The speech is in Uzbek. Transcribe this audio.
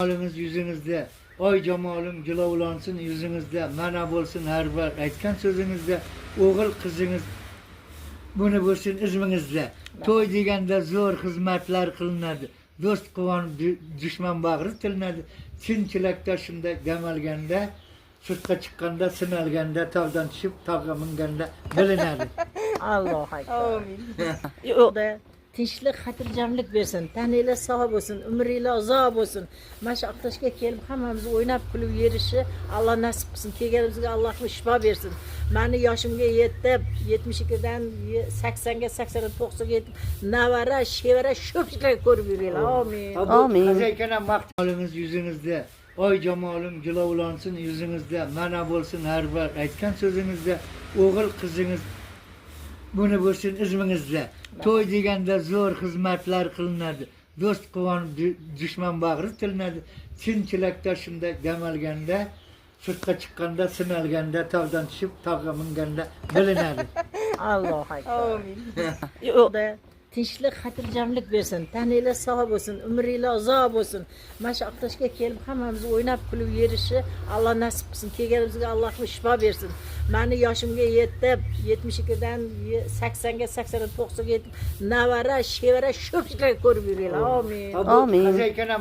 Haliniz yüzünüzde, oy jamolim jilovlansın yüzünüzde, mana bo'lsin har bir aytgan so'zingizda, o'g'il qizingiz buni bo'lsin izmingizda. To'y deganda zo'r xizmatlar qilinadi. Do'st quvonib dushman bag'ri tilinadi. Chin tilakda shunda gamalganda, sirtqa chiqqanda, sinalganda, tog'dan tushib, tog'ga minganda bilinadi. Alloh akbar. Amin. Yo'qda tinchlik, xotirjamlik bersin. Tananglar sog' bo'lsin, umringlar uzoq bo'lsin. Mana shu Aqtoshga kelib hammamiz o'ynab kulib yerishi Alloh nasib qilsin. Kelganimizga Alloh shifo bersin. Meni yoshimga yetib, 72dan 80ga, 80dan 90ga yetib, navara, shevara sho'pchilar ko'rib yuringlar. Amin. Amin. Qazaykana maqtolingiz yüzünüzde, oy jamolim jilovlansın yüzünüzde, mana bo'lsin har bir aytgan so'zingizda, o'g'il qizingiz buni bo'lsin izmingizda. To'y deganda zo'r xizmatlar qilinadi. Do'st quvonib dushman bag'ri tilinadi. Chin tilakda shunda gamalganda, sirtqa chiqqanda, sinalganda, tog'dan tushib, tog'ga minganda bilinadi. Alloh akbar. Amin. Yo'qda tinchlik, xotirjamlik bersin. Tananglar sog' bo'lsin, umringlar uzoq bo'lsin. Mana shu Aqtoshga kelib hammamiz o'ynab kulib yerishi Alloh nasib qilsin. Kelganimizga Alloh shifo bersin. Meni yoshimga yetib, 72dan 80ga, 80dan 90ga yetib, navara, shevara sho'pchilar ko'rib yuringlar. Amin. Amin. Qazaykana